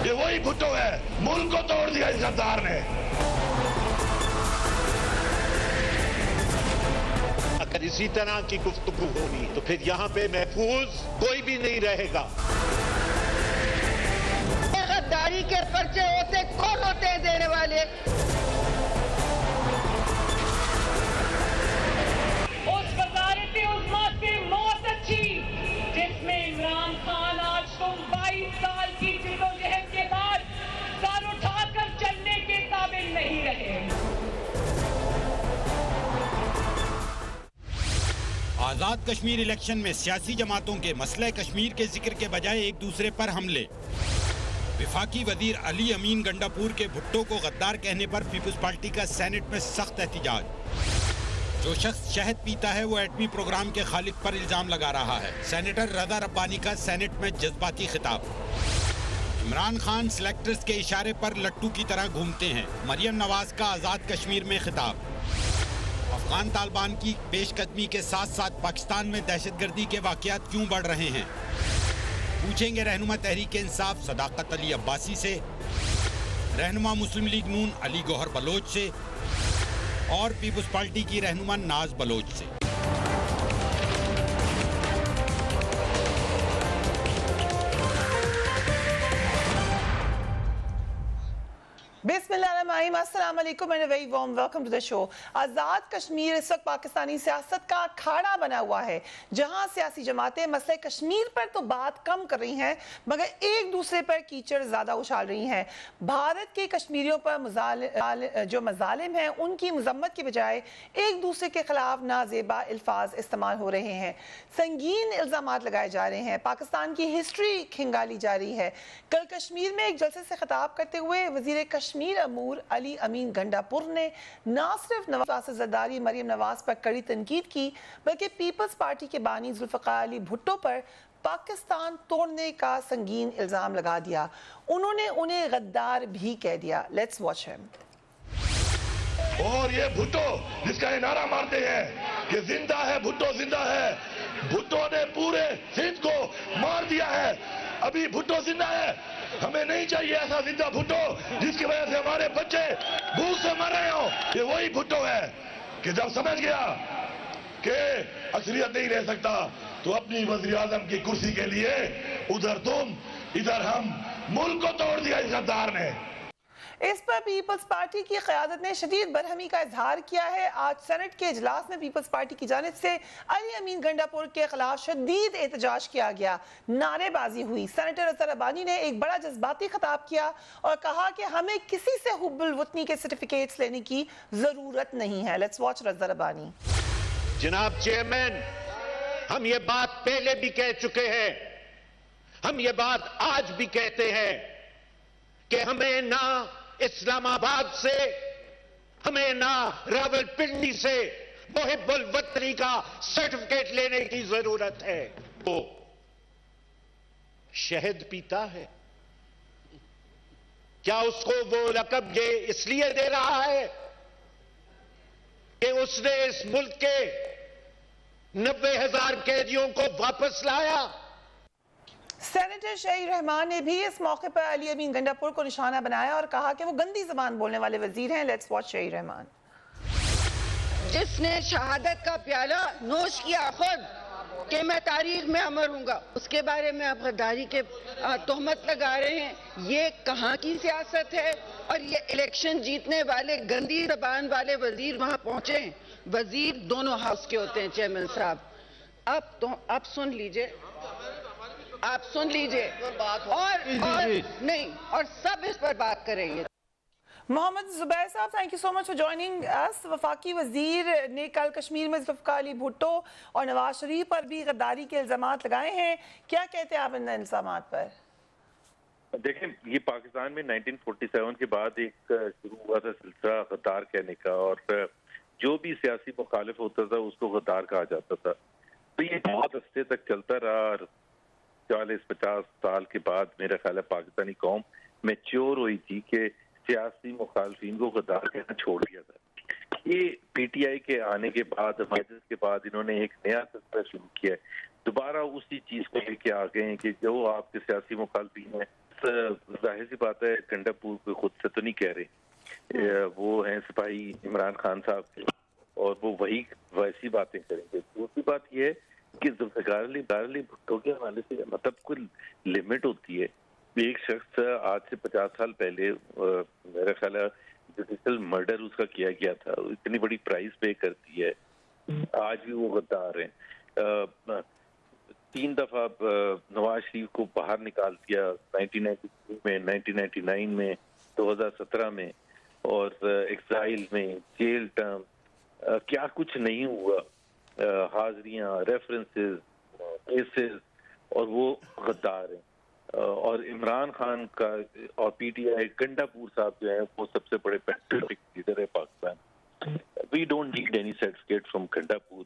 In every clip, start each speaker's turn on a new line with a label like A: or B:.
A: یہ وہی بھٹو ہے، ملک کو توڑ دیا اس غدار نے۔
B: اگر اسی طرح کی گفتگو ہوگی تو پھر یہاں پہ محفوظ کوئی بھی نہیں رہے گا۔
C: غداری کے پرچے ہوتے کون ہوتے ہیں دینے والے؟
D: اس وزارت عظمیٰ سے موت اچھی جس میں عمران خان آج تم 22 سال کی جدوجہد کے بعد سر اٹھا کر چلنے کے قابل نہیں رہے۔
E: آزاد کشمیر الیکشن میں سیاسی جماعتوں کے مسئلہ کشمیر کے ذکر کے بجائے ایک دوسرے پر حملے۔ وفاقی وزیر علی امین گنڈاپور کے بھٹو کو غدار کہنے پر پیپلز پارٹی کا سینٹ میں سخت احتجاج۔ جو شخص شہد پیتا ہے وہ ایٹمی پروگرام کے خالق پر الزام لگا رہا ہے۔ سینیٹر رضا ربانی کا سینٹ میں جذباتی خطاب۔ عمران خان سلیکٹرز کے اشارے پر لٹو کی طرح گھومتے ہیں۔ مریم نواز کا آزاد کشمیر میں خطاب۔ افغان طالبان کی پیش قدمی کے ساتھ ساتھ پاکستان میں دہشت گردی کے واقعات کیوں بڑھ رہے ہیں؟ پوچھیں گے رہنما تحریک انصاف صداقت علی عباسی سے، رہنما مسلم لیگ نون علی گوہر بلوچ سے اور پیپلز پارٹی کی رہنما ناز بلوچ سے۔
F: بسم اللہ الرحمن الرحیم، السلام علیکم and very warm welcome to the show. Azad Kashmir اس وقت پاکستانی سیاست کا اکھاڑا بنا ہوا ہے، جہاں سیاسی جماعتیں مسئلہ کشمیر پر تو بات کم کر رہی ہیں مگر ایک دوسرے پر کیچڑ زیادہ اچھال رہی ہیں۔ بھارت کے کشمیریوں پر جو مظالم ہیں ان کی مذمت کے بجائے ایک دوسرے کے خلاف نازیبا الفاظ استعمال ہو رہے ہیں، سنگین الزامات لگائے جا رہے ہیں، پاکستان کی ہسٹری کھنگالی جا رہی ہے۔ کل کشمیر میں ایک جلسے سے خطاب کرتے ہوئے وزیر کشمیر امور علی امین گنڈاپور نے نہ صرف نواز زرداری مریم نواز پر کڑی تنقید کی بلکہ پیپلز پارٹی کے بانی ذوالفقار علی بھٹو پر پاکستان توڑنے کا سنگین الزام لگا دیا۔ انہوں نے انہیں غدار بھی کہہ دیا۔ لیٹس واچ ہم۔
A: اور یہ بھٹو جس کا یہ نعرہ مارتے ہیں کہ زندہ ہے بھٹو زندہ ہے، بھٹو نے پورے سندھ کو مار دیا ہے، ابھی بھٹو زندہ ہے۔ ہمیں نہیں چاہیے ایسا زندہ بھٹو جس کی وجہ سے ہمارے بچے بھوک سے مر رہے ہوں۔ یہ وہی بھٹو ہے کہ جب سمجھ گیا کہ اکثریت نہیں رہ سکتا تو اپنی وزیر اعظم کی کرسی کے لیے ادھر تم ادھر ہم، ملک کو توڑ دیا اس غدار نے۔
F: اس پر پیپلز پارٹی کی قیادت نے شدید برہمی کا اظہار کیا ہے۔ آج سینٹ کے اجلاس میں پیپلز پارٹی کی جانب سے علی امین گنڈاپور کے خلاف شدید احتجاج کیا گیا، نعرے بازی ہوئی۔ سینیٹر رضا ربانی نے ایک بڑا جذباتی خطاب کیا اور کہا کہ ہمیں کسی سے حب الوطنی کے سرٹیفکیٹس لینے کی ضرورت نہیں ہے۔ لیٹس واچ رضا ربانی۔
B: جناب چیئرمین، ہم یہ بات پہلے بھی کہہ چکے ہیں، ہم یہ بات آج بھی کہتے ہیں کہ ہمیں نہ اسلام آباد سے، ہمیں نہ راول پنڈی سے محب الوطنی کا سرٹیفکیٹ لینے کی ضرورت ہے۔ وہ شہد پیتا ہے، کیا اس کو وہ لقب یہ اس لیے دے رہا ہے کہ اس نے اس ملک کے 90,000 قیدیوں کو واپس لایا؟
F: سینیٹر شہید رحمان نے بھی اس موقع پر علی امین گنڈاپور کو نشانہ بنایا اور کہا کہ وہ گندی زبان بولنے والے وزیر ہیں۔ لیٹس واچ شہید رحمان۔
C: جس نے شہادت کا پیالہ نوش کیا خود کہ میں تاریخ میں امر ہوں گا، اس کے بارے میں آپ غداری کے تہمت لگا رہے ہیں۔ یہ کہاں کی سیاست ہے؟ اور یہ الیکشن جیتنے والے گندی زبان والے وزیر وہاں پہنچے ہیں۔ وزیر دونوں ہاؤس کے ہوتے ہیں چیئرمین صاحب۔ آپ سن لیجئے، آپ سن لیجئے اور نہیں، اور سب اس پر بات کریں گے۔
F: محمد زبیر صاحب، thank you so much for joining اس۔ وفاقی وزیر نے کل کشمیر میں ذوالفقار علی بھٹو اور نواز شریف پر بھی غداری کے الزامات لگائے ہیں، کیا کہتے ہیں آپ ان الزامات پر؟
G: دیکھیں، یہ پاکستان میں 1947 کے بعد ایک شروع ہوا تھا سلسلہ غدار کہنے کا، اور جو بھی سیاسی مخالف ہوتا تھا اس کو غدار کہا جاتا تھا۔ تو یہ بہت عرصے تک چلتا رہا، اور 40-50 سال کے بعد میرا خیال ہے پاکستانی قوم میچور ہوئی تھی کہ سیاسی مخالفین کو غدار کہنا چھوڑ دیا تھا۔ یہ پی ٹی آئی کے آنے کے بعد، کے بعد انہوں نے ایک نیا سلسلہ شروع کیا ہے۔ دوبارہ اسی چیز کو لے کے آ گئے ہیں کہ جو آپ کے سیاسی مخالفین ہیں، ظاہر سی بات ہے گنڈا پور کو خود سے تو نہیں کہہ رہے، وہ ہیں سپاہی عمران خان صاحب کے، اور وہ وہی ویسی باتیں کریں گے۔ دوسری بات یہ ہے کہ ذوالفقار علی بھٹو کے حوالے سے مطلب کوئی لمٹ ہوتی ہے۔ ایک شخص آج سے 50 سال پہلے میرا خیال ہے جوڈیشل مرڈر اس کا کیا گیا تھا، اتنی بڑی پرائز پے کرتی ہے، آج بھی وہ غدار ہیں۔ 3 دفعہ نواز شریف کو باہر نکال دیا، 1993 میں، 1999 میں، 2017 میں، اور ایکسائل میں، جیل ٹرم، کیا کچھ نہیں ہوا، حاضریاں، ریفرنسز، کیسز، اور وہ غدار ہیں۔ اور عمران خان کا اور پی ٹی آئی گنڈا پور صاحب جو ہے وہ سب سے بڑے پیٹریوٹک لیڈر ہے Pakistan. We don't need any certificate from Gandapur.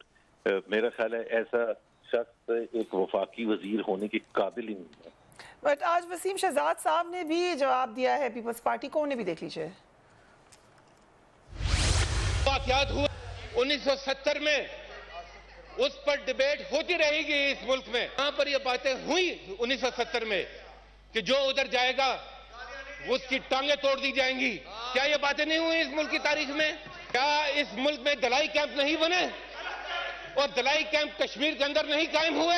G: میرا خیال ہے ایسا شخص ایک وفاقی وزیر ہونے کے قابل ہی نہیں ہے۔
F: بٹ آج وسیم شہزاد صاحب نے بھی جواب دیا ہے پیپلز پارٹی کو، انہیں بھی دیکھ لیجیے۔
B: واقعات ہوئے 1970 میں، اس پر ڈیبیٹ ہوتی رہے گی اس ملک میں۔ یہاں پر یہ باتیں ہوئی 1970 میں کہ جو ادھر جائے گا وہ اس کی ٹانگیں توڑ دی جائیں گی۔ کیا یہ باتیں نہیں ہوئی اس ملک کی تاریخ میں؟ کیا اس ملک میں دلائی کیمپ نہیں بنے اور دلائی کیمپ کشمیر کے اندر نہیں قائم ہوئے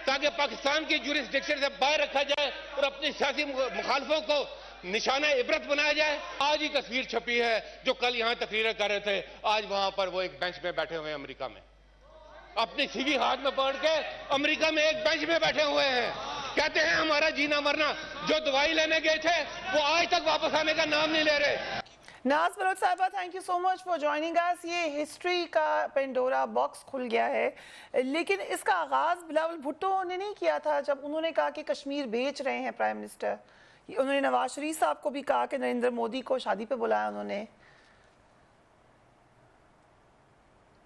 B: تاکہ پاکستان کی جورسڈکشن سے باہر رکھا جائے اور اپنی سیاسی مخالفوں کو نشانہ عبرت بنایا جائے؟ آج ہی تصویر چھپی ہے، جو کل یہاں تقریریں کر رہے تھے، آج وہاں پر وہ ایک بینچ میں بیٹھے ہوئے ہیں امریکہ میں، اپنی سی وی ہاتھ میں پکڑ کے امریکہ میں ایک بینچ میں بیٹھے ہوئے ہیں، کہتے ہیں ہمارا جینا مرنا۔ جو دوائی لینے گئے تھے وہ آج تک واپس آنے کا نام نہیں لے رہے۔
F: ناز بلوچ صاحبہ، thank you so much for joining اس۔ یہ ہسٹری کا پینڈورا باکس کھل گیا ہے، لیکن اس کا آغاز بلاول بھٹو نے نہیں کیا تھا جب انہوں نے کہا کہ کشمیر بیچ رہے ہیں پرائم منسٹر۔ انہوں نے نواز شریف صاحب کو بھی کہا کہ نریندر مودی کو شادی پہ بلایا انہوں نے۔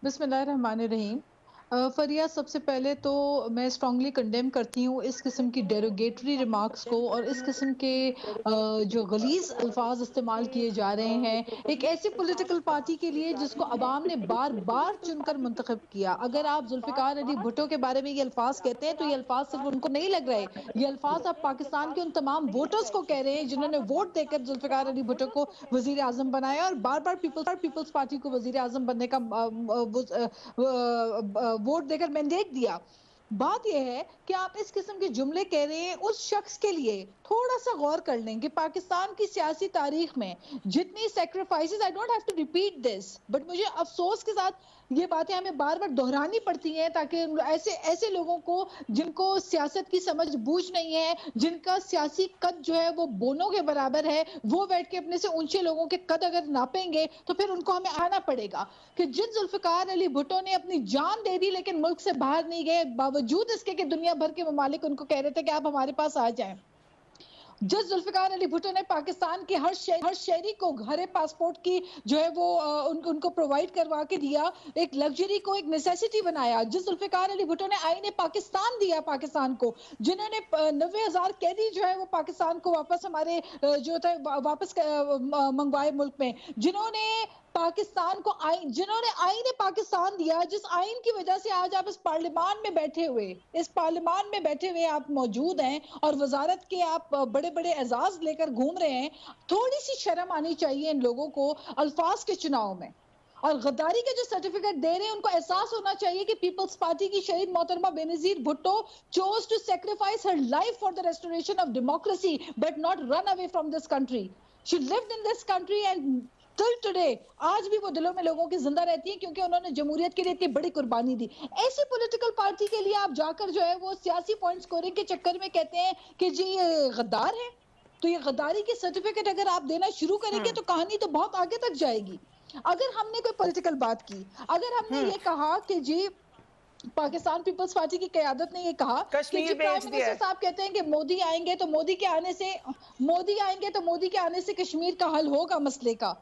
H: بسم اللہ الرحمن الرحیم۔ فریہ، سب سے پہلے تو میں اسٹرانگلی کنڈیم کرتی ہوں اس قسم کی ڈیروگیٹری ریمارکس کو اور اس قسم کے جو غلیظ الفاظ استعمال کیے جا رہے ہیں ایک ایسی پولیٹیکل پارٹی کے لیے جس کو عوام نے بار بار چن کر منتخب کیا۔ اگر آپ ذوالفقار علی بھٹو کے بارے میں یہ الفاظ کہتے ہیں تو یہ الفاظ صرف ان کو نہیں لگ رہے، یہ الفاظ آپ پاکستان کے ان تمام ووٹرز کو کہہ رہے ہیں جنہوں نے ووٹ دے کر ذوالفقار علی بھٹو کو وزیر اعظم بنایا اور بار بار پیپلز پارٹی کو وزیر اعظم بننے کا ووٹ دے کر مینڈیٹ دیا۔ بات یہ ہے کہ آپ اس قسم کے جملے کہہ رہے ہیں اس شخص کے لیے تھوڑا سا غور کر لیں کہ پاکستان کی سیاسی تاریخ میں جتنی sacrifices, I don't have to repeat this but مجھے افسوس کے ساتھ یہ باتیں ہمیں بار بار دہرانی پڑتی ہیں تاکہ ایسے لوگوں کو جن کو سیاست کی سمجھ بوجھ نہیں ہے، جن کا سیاسی قد جو ہے وہ بونوں کے برابر ہے، وہ بیٹھ کے اپنے سے اونچے لوگوں کے قد اگر ناپیں گے تو پھر ان کو ہمیں آنا پڑے گا کہ جن ذوالفقار علی بھٹو نے اپنی جان دے دی لیکن ملک سے باہر نہیں گئے، باوجود اس کے کہ دنیا بھر کے ممالک ان کو کہہ رہے تھے کہ آپ ہمارے پاس آ جائیں۔ جس ذوالفقار علی بھٹو نے پاکستان کے ہر شہری کو ہر پاسپورٹ کی جو ہے وہ ان کو پرووائڈ کروا کے دیا، ایک لگژری کو ایک نیسیسٹی بنایا، جس ذوالفقار علی بھٹو نے آئین پاکستان دیا پاکستان کو، جنہوں نے 90,000 قیدی جو ہے وہ پاکستان کو واپس ہمارے جو تھے واپس منگوائے ملک میں، جنہوں نے پاکستان کو جنہوں نے آئین پاکستان دیا، جس آئین کی وجہ سے آج آپ اس پارلیمان میں بیٹھے ہوئے آپ موجود ہیں اور وزارت کے آپ بڑے بڑے اعزاز لے کر گھوم رہے ہیں۔ تھوڑی سی شرم آنی چاہیے ان لوگوں کو الفاظ کے چناؤ میں، اور غداری کے جو سرٹیفکیٹ دے رہے ہیں ان کو احساس ہونا چاہیے کہ پیپلز پارٹی کی شہید محترمہ Benazir Bhutto chose to sacrifice her life for the restoration of democracy but not run away from this country. She lived in this country and till today آج بھی وہ دلوں میں لوگوں کی زندہ رہتی ہیں کیونکہ انہوں نے جمہوریت کے لیے اتنی بڑی قربانی دی۔ ایسی پولیٹیکل پارٹی کے لیے آپ جا کر جو ہے وہ سیاسی پوائنٹ سکورنگ کے چکر میں کہتے ہیں کہ جی یہ غدار ہے، تو یہ غداری کے سرٹیفکیٹ اگر آپ دینا شروع کریں گے تو کہانی تو بہت آگے تک جائے گی۔ اگر ہم نے کوئی پولیٹیکل بات کی، اگر ہم نے یہ کہا کہ جی پاکستان پیپلز پارٹی کی قیادت نے یہ کہا کہ جی پرائم منسٹر صاحب کہتے ہیں کہ مودی آئیں گے تو مودی کے آنے سے کشمیر کا حل ہوگا مسئلے کا،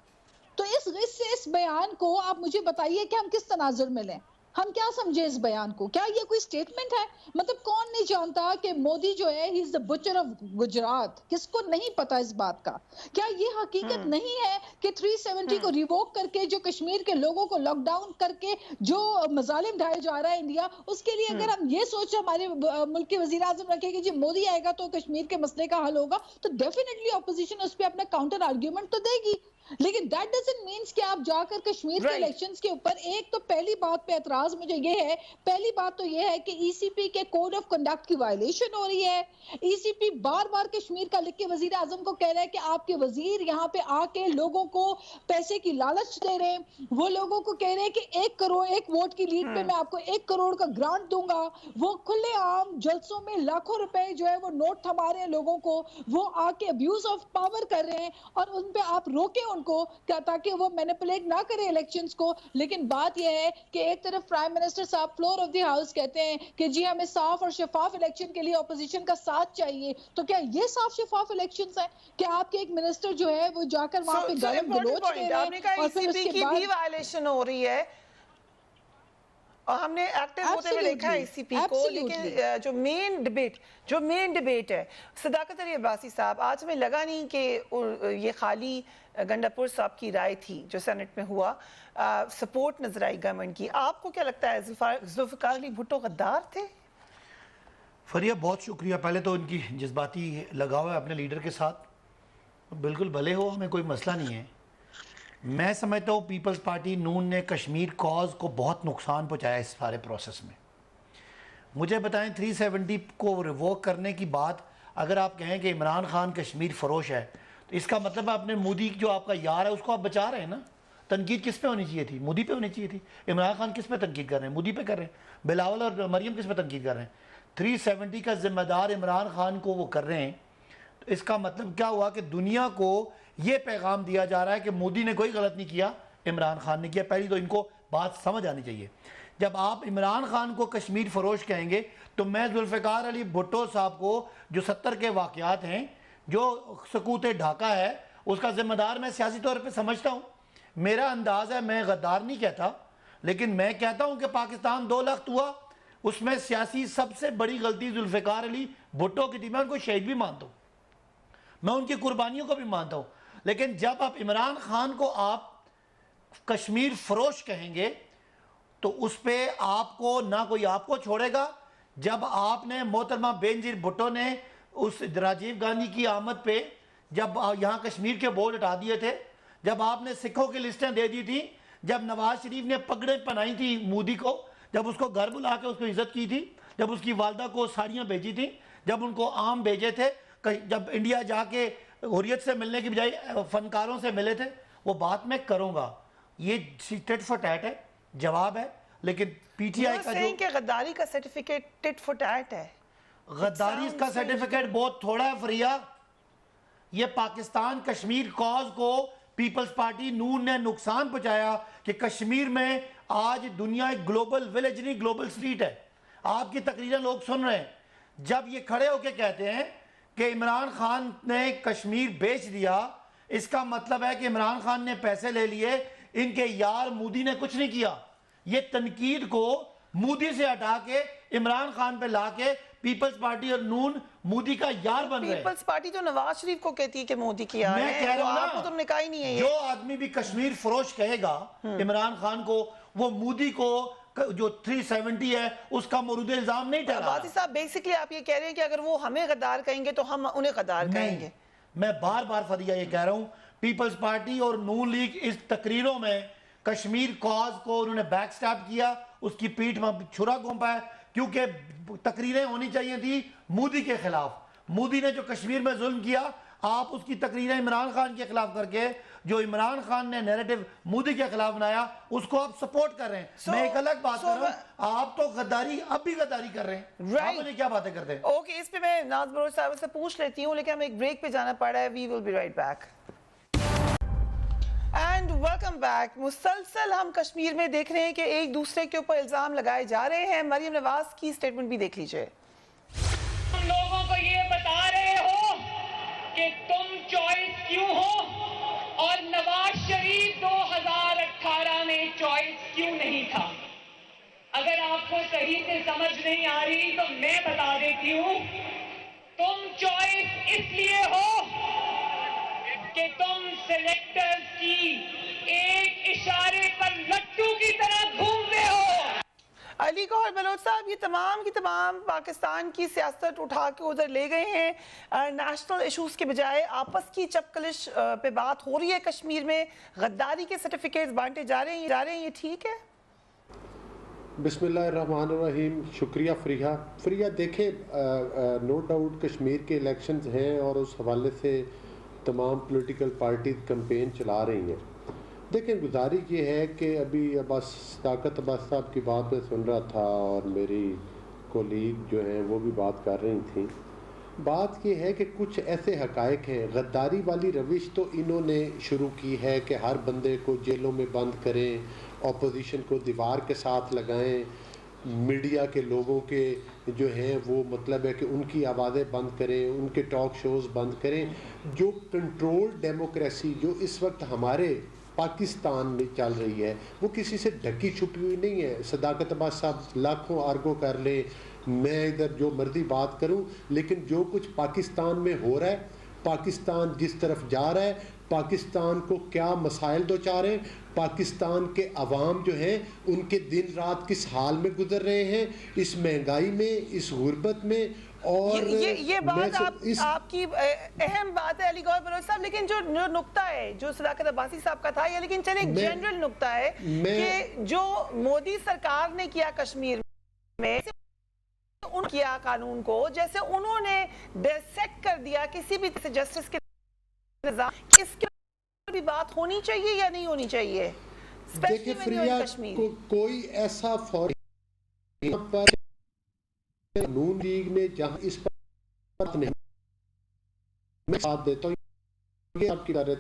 H: تو اس بیان کو آپ مجھے بتائیے کہ ہم کس تناظر میں لیں؟ ہم کیا سمجھے اس بیان کو؟ کیا یہ کوئی سٹیٹمنٹ ہے؟ مطلب کون نہیں جانتا کہ مودی جو ہے ہی از the butcher of گجرات؟ کس کو نہیں پتا اس بات کا؟ کیا یہ حقیقت نہیں ہے کہ 370 کو ریووک کر کے جو کشمیر کے لوگوں کو لاک ڈاؤن کر کے جو مظالم ڈھائے جا رہا ہے انڈیا، اس کے لیے اگر ہم یہ سوچ ہمارے ملک کے وزیر اعظم رکھے کہ جی مودی آئے گا تو کشمیر کے مسئلے کا حل ہوگا، تو ڈیفینیٹلی اپوزیشن اس پہ اپنا کاؤنٹر آرگیومنٹ تو دے گی. لیکن دیٹ ڈزنٹ مینس کہ آپ جا کر کشمیر کے الیکشنز کے اوپر ایک تو پہلی بات پہ اعتراض مجھے یہ ہے، پہلی بات تو یہ ہے کہ ای سی پی کے کوڈ آف کنڈکٹ کی وائلیشن ہو رہی ہے. ای سی پی بار بار کشمیر کا لکھ کے وزیر اعظم کو کہہ رہا ہے کہ آپ کے وزیر یہاں پہ آ کے لوگوں کو پیسے کی لالچ دے رہے ہیں، وہ لوگوں کو کہہ رہے ہیں کہ 1 کروڑ 1 ووٹ کی لیڈ پہ میں آپ کو 1 کروڑ کا گرانٹ دوں گا. وہ کھلے عام جلسوں میں لاکھوں روپے جو ہے وہ نوٹ تھما رہے ہیں لوگوں کو، وہ آ کے ابیوز آف پاور کر رہے ہیں اور ان پہ آپ روکیں ان کو تاکہ وہ مینیپولیٹ نہ کرے الیکشنز کو. لیکن بات یہ ہے کہ ایک طرف پرائم منسٹر صاحب فلور آف دی ہاؤس کہتے ہیں کہ جی ہمیں صاف اور شفاف الیکشن کے لیے اپوزیشن کا ساتھ چاہیے. تو کیا یہ صاف شفاف الیکشنز ہیں کہ آپ کے ایک منسٹر جو ہے وہ جا کر وہاں پہ گالم گلوچ دے رہے ہیں اور پھر اس کے بعد
F: بھی وائلیشن ہو رہی ہے اور ہم نے ایکٹیو ہوتے ہوئے دیکھا ہے ای سی پی کو. لیکن جو مین ڈیبیٹ ہے صداقت علی عباسی صاحب، آج ہمیں لگا نہیں کہ یہ خالی گنڈاپور صاحب کی رائے تھی جو سینٹ میں ہوا، سپورٹ نظر آئی گورنمنٹ کی. آپ کو کیا لگتا ہے ذوالفقار علی بھٹو غدار تھے؟
I: فریہ بہت شکریہ. پہلے تو ان کی جذباتی لگاؤ ہے اپنے لیڈر کے ساتھ، بالکل بھلے ہو، ہمیں کوئی مسئلہ نہیں ہے. میں سمجھتا ہوں پیپلز پارٹی نون نے کشمیر کاز کو بہت نقصان پہنچایا اس سارے پروسیس میں. مجھے بتائیں 370 کو ریووک کرنے کی بات اگر آپ کہیں کہ عمران خان کشمیر فروش ہے تو اس کا مطلب آپ نے مودی جو آپ کا یار ہے اس کو آپ بچا رہے ہیں نا. تنقید کس پہ ہونی چاہیے تھی؟ مودی پہ ہونی چاہیے تھی. عمران خان کس پہ تنقید کر رہے ہیں؟ مودی پہ کر رہے ہیں. بلاول اور مریم کس پہ تنقید کر رہے ہیں؟ 370 کا ذمہ دار عمران خان کو وہ کر رہے ہیں. تو اس کا مطلب کیا ہوا کہ دنیا کو یہ پیغام دیا جا رہا ہے کہ مودی نے کوئی غلط نہیں کیا، عمران خان نے کیا. پہلی تو ان کو بات سمجھ آنی چاہیے. جب آپ عمران خان کو کشمیر فروش کہیں گے تو میں ذوالفقار علی بھٹو صاحب کو جو 70 کے واقعات ہیں، جو سقوط ڈھاکہ ہے، اس کا ذمہ دار میں سیاسی طور پہ سمجھتا ہوں. میرا انداز ہے، میں غدار نہیں کہتا، لیکن میں کہتا ہوں کہ پاکستان 2 لخت ہوا، اس میں سیاسی سب سے بڑی غلطی ذوالفقار علی بھٹو کی تھی. میں ان کو شہید بھی مانتا ہوں، میں ان کی قربانیوں کو بھی مانتا ہوں. لیکن جب آپ عمران خان کو آپ کشمیر فروش کہیں گے تو اس پہ آپ کو نہ کوئی آپ کو چھوڑے گا. جب آپ نے محترمہ بینظیر بھٹو نے اس راجیو گاندھی کی آمد پہ جب یہاں کشمیر کے بورڈ ہٹا دیے تھے، جب آپ نے سکھوں کی لسٹیں دے دی تھی، جب نواز شریف نے پگڑیں پہنائی تھی مودی کو، جب اس کو گھر بلا کے اس کو عزت کی تھی، جب اس کی والدہ کو ساڑیاں بھیجی تھیں، جب ان کو آم بھیجے تھے، جب انڈیا جا کے حریت سے ملنے کی بجائے فنکاروں سے ملے تھے، وہ بات میں کروں گا. یہ ٹٹ فور ٹیٹ ہے، جواب ہے. لیکن پی ٹی آئی کا جو
F: کہ غداری کا سرٹیفکیٹ ٹٹ فور ٹیٹ ہے،
I: غداری کا سرٹیفکیٹ بہت تھوڑا ہے فریہ. یہ پاکستان کشمیر کاز کو پیپلز پارٹی نون نے نقصان پہنچایا کہ کشمیر میں آج دنیا ایک گلوبل ویلیج نہیں، گلوبل سٹریٹ ہے. آپ کی تقریریں لوگ سن رہے ہیں. جب یہ کھڑے ہو کے کہتے ہیں کہ عمران خان نے کشمیر بیچ دیا، اس کا مطلب ہے کہ عمران خان نے پیسے لے لیے، ان کے یار مودی نے کچھ نہیں کیا. یہ تنقید کو مودی سے ہٹا کے عمران خان پہ لا کے پیپلز پارٹی اور نون مودی کا یار بن رہے ہیں.
F: پیپلز پارٹی تو نواز شریف کو کہتی ہے کہ مودی کیا ہے.
I: میں کہہ رہا ہوں
F: آپ کو تو نکاح ہی نہیں ہے.
I: جو آدمی بھی کشمیر فروش کہے گا عمران خان کو، وہ مودی کو جو 370 ہے اس کا مورد الزام نہیں ٹھہرا.
F: عباسی صاحب بیسیکلی آپ یہ کہہ رہے ہیں کہ اگر وہ ہمیں غدار کہیں گے تو ہم انہیں غدار کہیں گے.
I: میں بار بار فریہ یہ کہہ رہا ہوں، پیپلز پارٹی اور نون لیگ اس تقریروں میں کشمیر کاز کو انہوں نے بیک سٹیپ کیا، اس کی پیٹھ میں چھرا گھونپا ہے. کیونکہ تقریریں ہونی چاہیے تھی مودی کے خلاف. مودی نے جو کشمیر میں ظلم کیا، آپ اس کی تقریریں عمران خان کے خلاف کر کے جو عمران خان نے نیریٹو مودی کے خلاف بنایا اس کو آپ سپورٹ کر رہے ہیں. میں ایک الگ بات کر رہا ہوں، آپ تو غداری اب بھی غداری کر رہے ہیں. آپ انہیں کیا باتیں کرتے ہیں؟
F: اوکے، اس پہ میں ناز بروش صاحب سے پوچھ لیتی ہوں، لیکن ہم ایک بریک پہ جانا پڑ رہا ہے. We will be right back. And welcome back. مسلسل ہم کشمیر میں دیکھ رہے ہیں کہ ایک دوسرے کے اوپر الزام لگائے جا رہے ہیں. مریم نواز کی سٹیٹمنٹ بھی دیکھ لیجئے.
D: تم لوگوں کو یہ بتا رہے ہو کہ تم چوائس کیوں ہو اور نواز شریف 2018 میں چوائس کیوں نہیں تھا. آپ کو صحیح سے سمجھ نہیں آ رہی تو میں بتا دیتی ہوں. تم چوائس اس لیے ہو کہ تم سلیکٹرز کی ایک اشارے پر لٹو کی طرح گھومتے ہو.
F: علی گوہر بلوچ صاحب یہ تمام کی تمام پاکستان کی سیاست اٹھا کے ادھر لے گئے ہیں. نیشنل ایشوز کے بجائے آپس کی چپکلش پہ بات ہو رہی ہے. کشمیر میں غداری کے سرٹیفکیٹس بانٹے جا رہے ہیں, یہ ٹھیک ہے؟
J: بسم اللہ الرحمن الرحیم. شکریہ فریہ. دیکھیں نو ڈاؤٹ کشمیر کے الیکشنز ہیں اور اس حوالے سے تمام پولیٹیکل پارٹیز کمپین چلا رہی ہیں. دیکھیں گزارش یہ ہے کہ ابھی صداقت عباس صاحب کی بات میں سن رہا تھا اور میری کولیگ جو ہیں وہ بھی بات کر رہی تھیں. بات یہ ہے کہ کچھ ایسے حقائق ہیں. غداری والی روش تو انہوں نے شروع کی ہے کہ ہر بندے کو جیلوں میں بند کریں, اپوزیشن کو دیوار کے ساتھ لگائیں, میڈیا کے لوگوں کے جو ہیں وہ مطلب ہے کہ ان کی آوازیں بند کریں, ان کے ٹاک شوز بند کریں. جو کنٹرول ڈیموکریسی جو اس وقت ہمارے پاکستان میں چل رہی ہے وہ کسی سے ڈھکی چھپی ہوئی نہیں ہے. صداقت عباس صاحب لاکھوں آرگو کر لیں, میں ادھر جو مرضی بات کروں, لیکن جو کچھ پاکستان میں ہو رہا ہے, پاکستان جس طرف جا رہا ہے, پاکستان کو کیا مسائل دوچار ہیں, پاکستان کے عوام جو ہیں ان کے دن رات کس حال میں گزر رہے ہیں, اس مہنگائی میں, اس غربت میں. اور
F: یہ بات آپ کی اہم بات ہے علی گوہر بلوچ صاحب, لیکن جو نقطہ ہے جو صداقت عباسی صاحب کا تھا, یہ لیکن چلے ایک جنرل نقطہ ہے کہ جو مودی سرکار نے کیا کشمیر میں ان کیا قانون کو, جیسے انہوں نے ڈیسیکٹ کر دیا کسی بھی جسٹس کے نظام, اس کے بھی بات ہونی چاہیے یا نہیں ہونی چاہیے؟
J: دیکھیں فریہ کوئی ایسا فوری پر نون لیگ نے جہاں اس پر نہیں, میں ساتھ دیتا ہوں یہ آپ کی رائے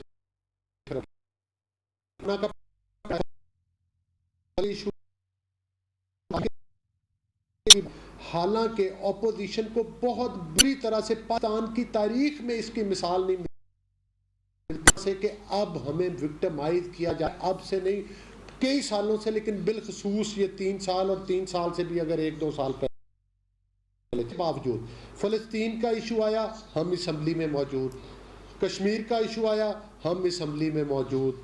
J: حالانکہ اپوزیشن کو بہت بری طرح سے پاکستان کی تاریخ میں اس کی مثال نہیں ملتی سے کہ اب ہمیں وکٹمائز کیا جائے, اب سے نہیں کئی سالوں سے, لیکن بالخصوص یہ 3 سال اور 3 سال سے بھی اگر 1-2 سال پہلے باوجود فلسطین کا ایشو آیا ہم اسمبلی میں موجود, کشمیر کا ایشو آیا ہم اسمبلی میں موجود,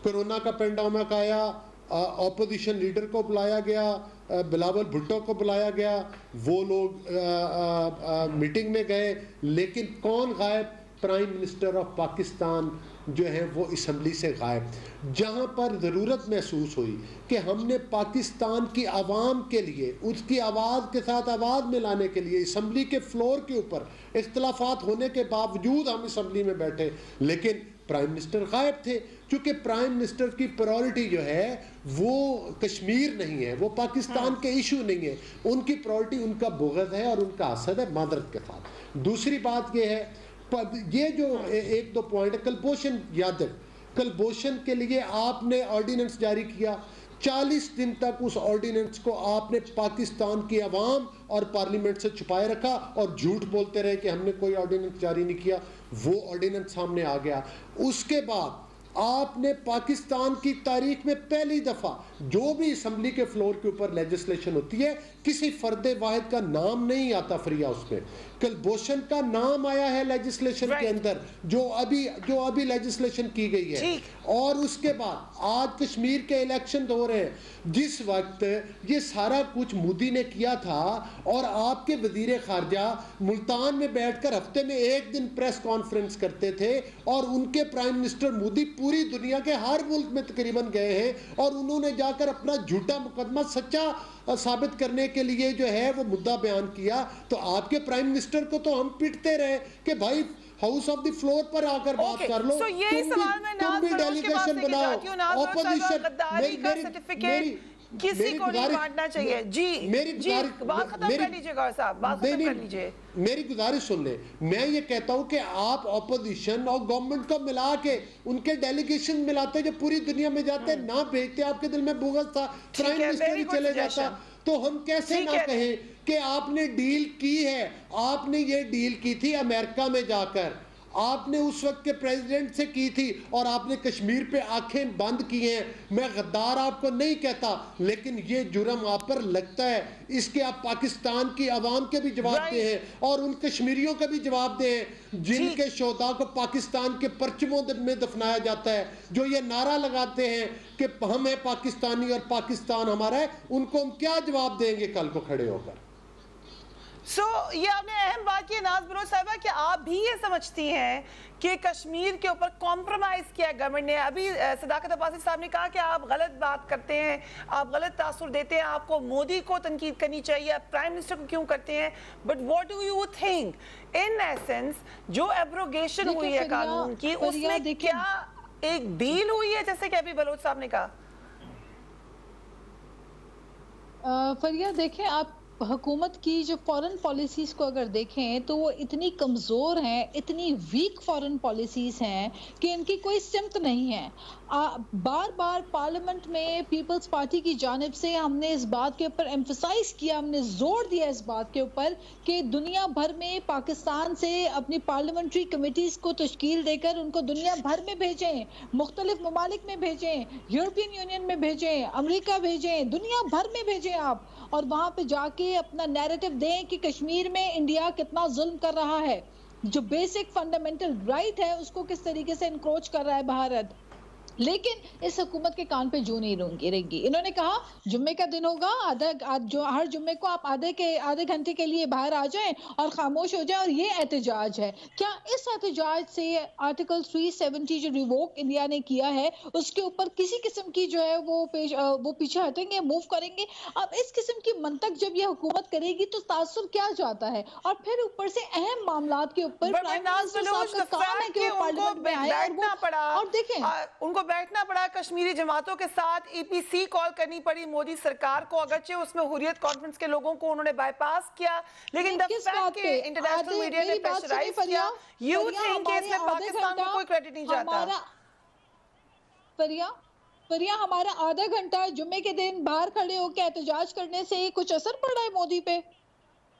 J: کرونا کا پینڈیمک آیا اپوزیشن لیڈر کو بلایا گیا, بلاول بھٹو کو بلایا گیا, وہ لوگ میٹنگ میں گئے, لیکن کون غائب؟ پرائم منسٹر آف پاکستان جو ہے وہ اسمبلی سے غائب. جہاں پر ضرورت محسوس ہوئی کہ ہم نے پاکستان کی عوام کے لیے اس کی آواز کے ساتھ آواز ملانے کے لیے اسمبلی کے فلور کے اوپر اختلافات ہونے کے باوجود ہم اسمبلی میں بیٹھے, لیکن پرائم منسٹر غائب تھے, چونکہ پرائم منسٹر کی پرائورٹی جو ہے وہ کشمیر نہیں ہے, وہ پاکستان کے ایشو نہیں ہے, ان کی پرائورٹی ان کا بغض ہے اور ان کا حسد ہے معذرت کے ساتھ. دوسری بات یہ ہے, یہ جو 1-2 پوائنٹ ہے, کلبھوشن یادو, کلبھوشن کے لیے آپ نے آرڈیننس جاری کیا, 40 دن تک اس آرڈیننس کو آپ نے پاکستان کی عوام اور پارلیمنٹ سے چھپائے رکھا اور جھوٹ بولتے رہے کہ ہم نے کوئی آرڈیننس جاری نہیں کیا. وہ آرڈیننس سامنے آ گیا. اس کے بعد آپ نے پاکستان کی تاریخ میں پہلی دفعہ جو بھی اسمبلی کے فلور کے اوپر لیجسلیشن ہوتی ہے کسی فرد واحد کا نام نہیں آتا فریہ, اس میں کلبھوشن کا نام آیا ہے لیجسلیشن کے اندر جو ابھی لیجسلیشن کی گئی ہے. اور اس کے بعد آج کشمیر کے الیکشن ہو رہے ہیں, جس وقت یہ سارا کچھ مودی نے کیا تھا اور آپ کے وزیر خارجہ ملتان میں بیٹھ کر ہفتے میں 1 دن پریس کانفرنس کرتے تھے, اور ان کے پرائم منسٹر مودی پوری دنیا کے ہر ملک میں تقریباً گئے ہیں اور انہوں نے جا کر اپنا جھوٹا مقدمہ سچا ثابت کرنے کے لیے جو ہے وہ مدعا بیان کیا. تو آپ کے پرائم منسٹر کو تو ہم پیٹتے رہے کہ بھائی ہاؤس آف دی فلور پر آ کر بات کر لو, تم بھی ڈیلیگیشن بناؤ, اپوزیشن
F: کسی کو نہیں بانٹنا چاہیے. جی بات ختم کر لیجئے گوہر صاحب, بات ختم کر لیجئے.
J: میری گزارش سن لیں, میں یہ کہتا ہوں کہ آپ اپوزیشن اور گورنمنٹ کو ملا کے ان کے ڈیلیگیشن ملاتے جو پوری دنیا میں جاتے, نہ بھیجتے. آپ کے دل میں بغض تھا, پرائم منسٹر ہی چلے جاتا, تو ہم کیسے نہ کہیں کہ آپ نے ڈیل کی ہے. آپ نے یہ ڈیل کی تھی امریکہ میں جا کر, آپ نے اس وقت کے پریزیڈنٹ سے کی تھی اور آپ نے کشمیر پہ آنکھیں بند کی ہیں. میں غدار آپ کو نہیں کہتا, لیکن یہ جرم آپ پر لگتا ہے. اس کے آپ پاکستان کی عوام کے بھی جواب دے ہیں اور ان کشمیریوں کا بھی جواب دے ہیں جن کے شہداء کو پاکستان کے پرچموں میں دفنایا جاتا ہے, جو یہ نعرہ لگاتے ہیں کہ ہم ہیں پاکستانی اور پاکستان ہمارا ہے. ان کو ہم کیا جواب دیں گے کل کو کھڑے ہو کر؟
F: یہ آپ نے اہم بات کی ناز بلوچ صاحبہ کہ آپ بھی یہ سمجھتی ہیں کہ کشمیر کے اوپر کمپرومائز کیا ہے گورنمنٹ نے. ابھی صداقت عباسی صاحب نے کہا کہ آپ غلط بات کرتے ہیں, آپ غلط تاثر دیتے ہیں, آپ کو مودی کو تنقید کرنی چاہیے, آپ پرائم منسٹر کو کیوں کرتے ہیں. But what do you think in essence جو ایبروگیشن ہوئی ہے قانون کی, اس میں کیا ایک ڈیل ہوئی ہے جیسے کہ ابھی بلوچ صاحب نے کہا؟
H: فریہ دیکھیں, آپ حکومت کی جو فورن پالیسیز کو اگر دیکھیں تو وہ اتنی کمزور ہیں, اتنی ویک فورن پالیسیز ہیں کہ ان کی کوئی سمت نہیں ہے. بار بار پارلیمنٹ میں پیپلز پارٹی کی جانب سے ہم نے اس بات کے اوپر ایمفسائز کیا, ہم نے زور دیا اس بات کے اوپر کہ دنیا بھر میں پاکستان سے اپنی پارلیمنٹری کمیٹیز کو تشکیل دے کر ان کو دنیا بھر میں بھیجیں, مختلف ممالک میں بھیجیں, یورپین یونین میں بھیجیں, امریکہ بھیجیں, دنیا بھر میں بھیجیں آپ, اور وہاں پہ جا کے اپنا نیریٹو دیں کہ کشمیر میں انڈیا کتنا ظلم کر رہا ہے, جو بیسک فنڈامنٹل رائٹ ہے اس کو کس طریقے سے انکروچ کر رہا ہے بھارت. لیکن اس حکومت کے کان پہ جو نہیں رہیں گی. انہوں نے کہا جمعے کا دن ہوگا, ہر جمعے کو آپ آدھے گھنٹے کے لیے باہر آ جائیں اور خاموش ہو جائیں, اور یہ احتجاج ہے. کیا اس احتجاج سے آرٹیکل 370 جو ریووک انڈیا نے کیا ہے اس کے اوپر کسی قسم کی جو ہے وہ پیچھے ہٹیں گے, موو کریں گے؟ اب اس قسم کی منطق جب یہ حکومت کرے گی تو تاثر کیا جاتا ہے؟ اور پھر اوپر سے اہم معاملات کے اوپر پرائم منسٹر صاحب کا کام ہے کہ وہ پارلیمنٹ میں آئے اور دیکھیں
F: ان کو بیٹھنا پڑا کشمیری جماعتوں کے ساتھ, ای پی سی کال کرنی پڑی مودی سرکار کو, اگرچہ اس میں حریت کانفرنس کے لوگوں کو انہوں نے بائی پاس کیا, لیکن انٹرنیشنل میڈیا نے پریشرائز کیا. یو تھنک کہ اس میں پاکستان کو کوئی کریڈٹ نہیں جاتا؟
H: فریہ ہمارا آدھا گھنٹہ جمعے کے دن باہر کھڑے ہو کے احتجاج کرنے سے کچھ اثر پڑ رہا ہے مودی پہ؟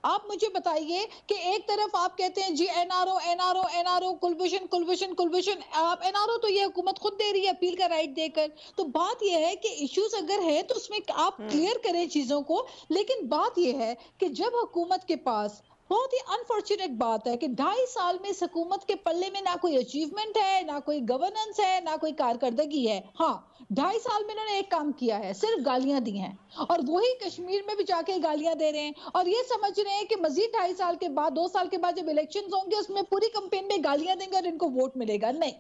H: آپ مجھے بتائیے کہ ایک طرف آپ کہتے ہیں جی این آر او کلبھوشن, آپ این آر او تو یہ حکومت خود دے رہی ہے اپیل کا رائٹ دے کر. تو بات یہ ہے کہ ایشوز اگر ہے تو اس میں آپ کلیئر کریں چیزوں کو, لیکن بات یہ ہے کہ جب حکومت کے پاس بہت ہی انفارچونیٹ بات ہے کہ 2.5 سال میں اس حکومت کے پلے میں نہ کوئی اچیومنٹ ہے, نہ کوئی گورننس ہے, نہ کوئی کارکردگی ہے. ہاں 2.5 سال میں انہوں نے ایک کام کیا ہے, صرف گالیاں دی ہیں, اور وہی کشمیر میں بھی جا کے گالیاں دے رہے ہیں, اور یہ سمجھ رہے ہیں کہ مزید 2.5 سال کے بعد 2 سال کے بعد جب الیکشنز ہوں گے اس میں پوری کمپین میں گالیاں دیں گے اور ان کو ووٹ ملے گا. نہیں,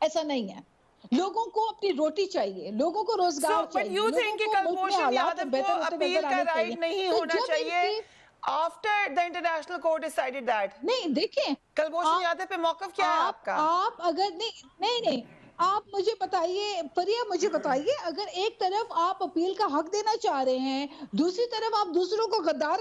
H: ایسا نہیں ہے. لوگوں کو اپنی روٹی چاہیے, لوگوں کو روزگار چاہیے.
F: یو تھنک کہ کلبھوشن یادو کو اپیل کا رائٹ نہیں ہونا چاہیے after the international court decided that?
H: نہیں دیکھیں,
F: کلبھوشن یادو پہ موقف کیا ہے آپ کا؟
H: آپ اگر نہیں آپ مجھے بتائیے, فریہ مجھے بتائیے, اگر ایک طرف آپ اپیل کا حق دینا چاہ رہے ہیں, دوسری طرف آپ دوسروں کو غدار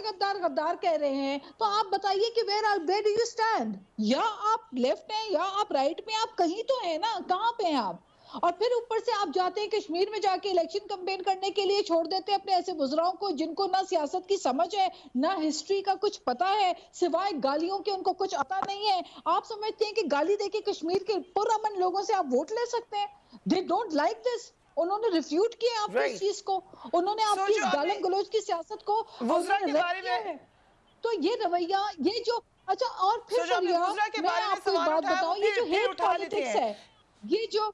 H: کہہ رہے ہیں, تو آپ بتائیے کہ where do you stand? یا آپ لیفٹ ہیں یا آپ رائٹ میں, آپ کہیں تو ہیں نا, کہاں پہ ہیں آپ؟ اور پھر اوپر سے آپ جاتے ہیں کشمیر میں جا کے الیکشن کمپین کرنے کے لیے, چھوڑ دیتے ہیں اپنے ایسے وزراؤں کو جن کو نہ سیاست کی سمجھ ہے, نہ ہسٹری کا کچھ پتا ہے, سوائے گالیوں کے ان کو کچھ آتا نہیں ہے. آپ سمجھتے ہیں کہ گالی دے کے کشمیر کے پرامن لوگوں سے آپ ووٹ لے سکتے ہیں؟ They don't like this. انہوں نے ریفیوٹ کیا آپ کی اس چیز کو, انہوں نے آپ کی اس گالم گلوچ کی سیاست کو تو یہ رویہ, یہ جو اچھا, اور پھر میں آپ کو بات بتاؤں, یہ جو ہیٹ پالیٹکس ہے, یہ جو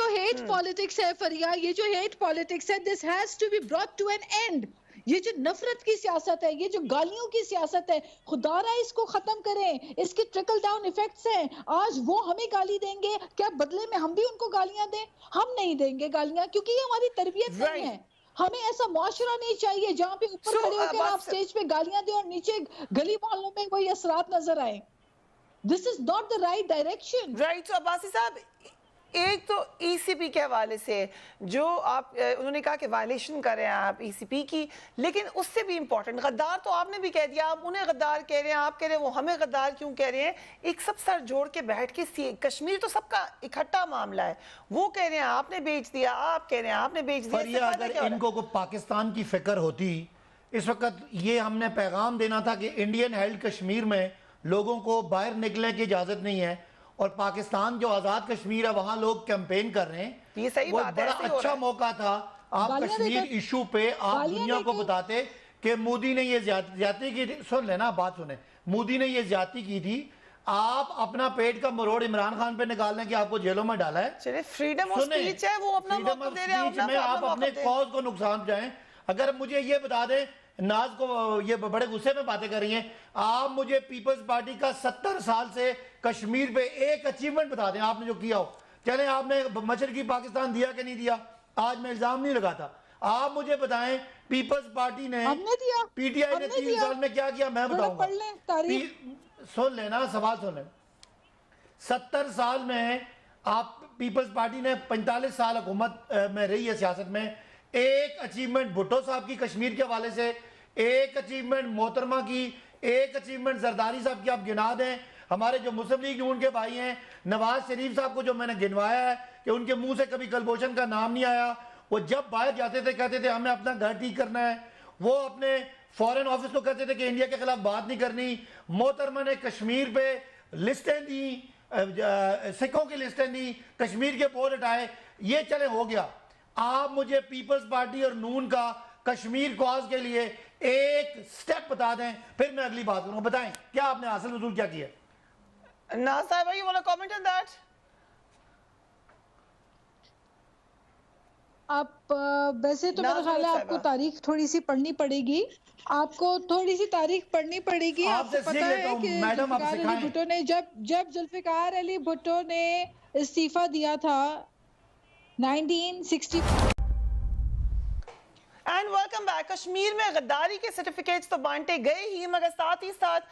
H: ہیٹ پالیٹکس ہے فریہ, یہ جو ہیٹ پالیٹکس ہے, this has to be brought to an end. یہ جو نفرت کی سیاست ہے, یہ جو گالیوں کی سیاست ہے, خدا را اس کو ختم کریں. اس کے ٹرکل ڈاؤن ایفیکٹس ہیں. آج وہ ہمیں گالی دیں گے, کیا بدلے میں ہم بھی ان کو گالیاں دیں؟ ہم نہیں دیں گے گالیاں, کیونکہ یہ ہماری تربیت نہیں ہے. ہمیں ایسا معاشرہ نہیں چاہیے جہاں پہ اوپر کھڑے ہو کر آپ سٹیج پہ گالیاں دیں اور نیچے گلی محلوں میں وہی اثرات نظر آئیں. This is not the right direction.
F: Right, so Abbasi صاحب, ایک تو ای سی پی کے حوالے سے جو آپ, انہوں نے کہا کہ وائلیشن کر رہے ہیں آپ ای سی پی کی, لیکن اس سے بھی امپورٹنٹ غدار تو آپ نے بھی کہہ دیا, آپ انہیں غدار کہہ رہے ہیں, آپ کہہ رہے ہیں وہ ہمیں غدار کیوں کہہ رہے ہیں. ایک سب سر جوڑ کے بیٹھ کے, کشمیر تو سب کا اکٹھا معاملہ ہے, وہ کہہ رہے ہیں آپ نے بیچ دیا, آپ کہہ رہے ہیں آپ نے بیچ دیا.
I: فریہ اگر ان کو پاکستان کی فکر ہوتی, اس وقت یہ ہم نے پیغام دینا تھا کہ انڈین ہیلڈ کشمیر میں لوگوں کو باہر نکلنے کی اجازت نہیں ہے، اور پاکستان جو آزاد کشمیر ہے وہاں لوگ کیمپین کر رہے ہیں.
F: یہ صحیح
I: وہ
F: بات ہے،
I: بڑا
F: ایسے ہی ہو
I: اچھا
F: رہا ہے.
I: موقع تھا آپ کشمیر ایشو پہ آپ دنیا کو بتاتے کہ مودی نے یہ زیادتی کی تھی. سن لینا بات سنیں، مودی نے یہ زیادتی کی تھی. آپ اپنا پیٹ کا مروڑ عمران خان پہ نکال لیں کہ آپ کو جیلوں میں ڈالا ہے.
F: چلے فریڈم آف سپیچ ہے، وہ اپنا موقف دے رہے ہیں،
I: میں آپ اپنے کاز کو نقصان پہنچائیں. اگر مجھے یہ بتا دیں، ناز کو یہ بڑے غصے میں باتیں کر رہی ہیں، آپ مجھے پیپلز پارٹی کا 70 سال سے کشمیر پہ ایک اچیومنٹ بتا دیں آپ نے جو کیا ہو. چلیں آپ نے مشرقی پاکستان دیا کہ نہیں دیا، آج میں الزام نہیں لگاتا. آپ مجھے بتائیں پیپلز پارٹی نے پی ٹی آئی نے 3 سال میں کیا کیا، میں بتاؤں گا. سن لینا، سوال سن لیں. 70 سال میں آپ پیپلز پارٹی نے 45 سال حکومت میں رہی ہے سیاست میں. ایک اچیومنٹ بھٹو صاحب کی کشمیر کے حوالے سے، ایک اچیومنٹ محترمہ کی، ایک اچیومنٹ زرداری صاحب کی آپ گنا دیں. ہمارے جو مسلم لیگ نون کے بھائی ہیں، نواز شریف صاحب کو جو میں نے گنوایا ہے کہ ان کے منہ سے کبھی کلبھوشن کا نام نہیں آیا. وہ جب باہر جاتے تھے کہتے تھے ہمیں اپنا گھر ٹھیک کرنا ہے. وہ اپنے فورن آفس کو کہتے تھے کہ انڈیا کے خلاف بات نہیں کرنی. محترمہ نے کشمیر پہ لسٹیں دیں، سکھوں کی لسٹیں دیں، کشمیر کے بورڈ ہٹائے. یہ چلے ہو گیا. آپ مجھے پیپلز پارٹی اور نون کا کشمیر کاز کے لیے ایک سٹیپ بتا دیں، پھر میں اگلی بات کروں. بتائیں کیا آپ نے حاصل وصول کیا کیا؟
F: ناز صاحبہ you want to comment on that؟
H: آپ ویسے تو میرا خیال ہے آپ کو تاریخ تھوڑی سی پڑھنی پڑے گی، آپ کو تھوڑی سی تاریخ پڑھنی پڑے گی. آپ کو پتا ہے کہ ذوالفقار علی بھٹو نے جب ذوالفقار علی بھٹو نے استعفیٰ دیا تھا 1960.
F: And welcome back. کشمیر میں غداری کے سرٹیفکیٹس تو بانٹے گئے ہی، مگر ساتھ ہی ساتھ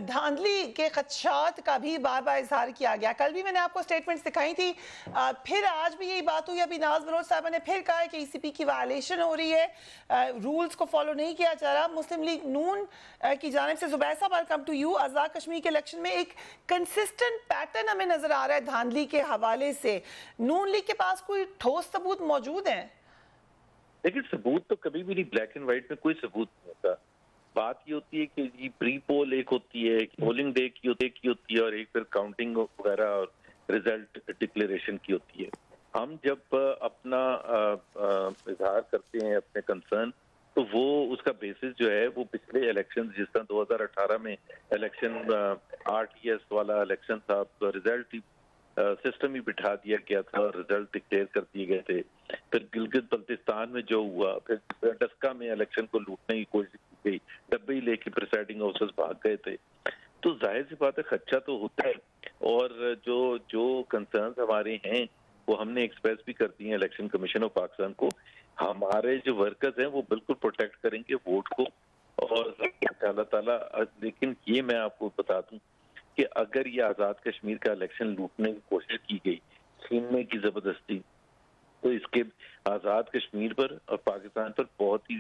F: دھاندلی کے خدشات کا بھی بار بار اظہار کیا گیا. کل بھی میں نے آپ کو سٹیٹمنٹس دکھائی تھی، پھر آج بھی یہی بات ہوئی. ابھی ناز بلوچ صاحبہ نے پھر کہا ہے کہ ای سی پی کی وائلیشن ہو رہی ہے، رولز کو فالو نہیں کیا جا رہا. مسلم لیگ نون کی جانب سے زبیر صاحب I'll come to you، Azad Kashmir کے الیکشن میں ایک کنسسٹنٹ پیٹرن ہمیں نظر آ رہا ہے دھاندلی کے حوالے سے. نون لیگ کے پاس کوئی ٹھوس ثبوت موجود ہیں؟
G: لیکن ثبوت تو کبھی بھی نہیں، بلیک اینڈ وائٹ میں کوئی ثبوت نہیں ہوتا. بات یہ ہوتی ہے کہ جی پری پول ایک ہوتی ہے، پولنگ ڈے کی ہوتی ہے، اور ایک پھر کاؤنٹنگ وغیرہ اور ریزلٹ ڈکلیریشن کی ہوتی ہے. ہم جب اپنا اظہار کرتے ہیں اپنے کنسرن، تو وہ اس کا بیسس جو ہے وہ پچھلے الیکشن، جس طرح 2018 میں الیکشن RTS والا الیکشن تھا، ریزلٹ سسٹم ہی بٹھا دیا گیا تھا اور ریزلٹ ڈکلیئر کر دیے گئے تھے. پھر گلگت بلتستان میں جو ہوا، پھر ڈسکا میں الیکشن کو لوٹنے کی کوشش کی گئی، ڈبے ہی لے کے پریسائڈنگ آفیسرز بھاگ گئے تھے. تو ظاہر سی بات ہے خدشہ تو ہوتا ہے، اور جو کنسرنز ہمارے ہیں وہ ہم نے ایکسپریس بھی کر دی ہیں الیکشن کمیشن آف پاکستان کو. ہمارے جو ورکرز ہیں وہ بالکل پروٹیکٹ کریں گے ووٹ کو، اور اللہ تعالیٰ. لیکن یہ میں آپ کو بتا دوں کہ اگر یہ آزاد کشمیر کا الیکشن لوٹنے کی کوشش کی گئی، چھیننے کی زبردستی، تو اس کے آزاد کشمیر پر اور پاکستان پر بہت ہی